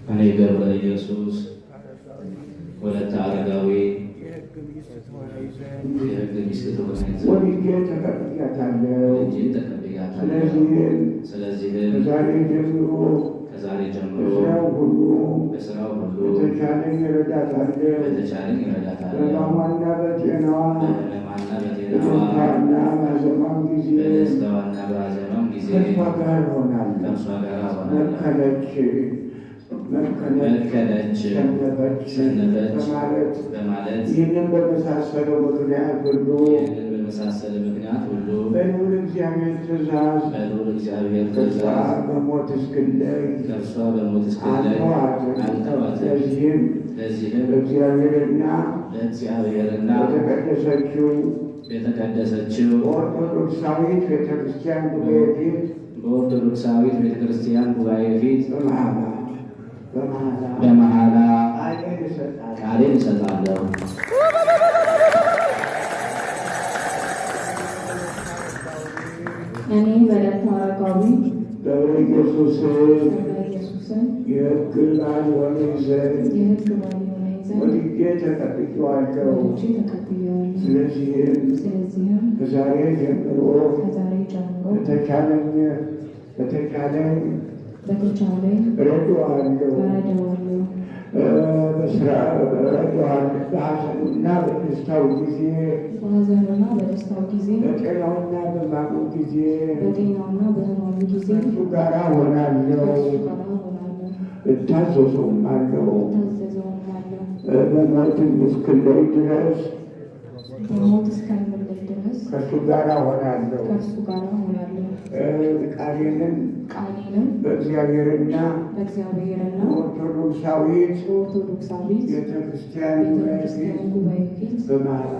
እኔ ገብረ ኢየሱስ ወለተ አረጋዊ የሕግ ሚስት ትሆነኝ ዘንድ ወልጄ ተቀብያታለሁ። ስለዚህም ከዛሬ ጀምሮ በስራው ሁሉ በተቻለኝ እረዳታለሁ። በሕመሟና በጤናዋ በደስታዋና በሐዘኗም ጊዜ ከእርሷ ጋር እሆናለሁ። መከለች፣ ሰነበች በማለት ይህንን በመሳሰለ ምክንያት ሁሉ በልዑል እግዚአብሔር ትእዛዝ በሞት እስክለይ አልተዋትም። ለዚህም በእግዚአብሔርና በተቀደሰችው በኦርቶዶክሳዊት ቤተክርስቲያን ጉባኤ ፊት በመሐላ ቃሌን እሰጣለሁ። እኔ ወለተ አረጋዊ ገብረ ኢየሱስን የሕግ ባል ሆነኝ ዘንድ ወልጄ ተቀብዬዋለሁ። ስለዚህም ከዛሬ ጀምሮ በተቻለኝ እረዳዋለሁ። በሐዘኑና በደስታው ጊዜ በጤናውና በሕማሙ ጊዜ ከእሱ ጋር እሆናለሁ፣ እታዘዘውማለሁ። በሞትም እስክለይ ድረስ ከእሱ ጋር እሆናለሁ። ቃሌንም በእግዚአብሔርና በኦርቶዶክሳዊት ቤተክርስቲያን ጉባኤ ፊት በመሐላ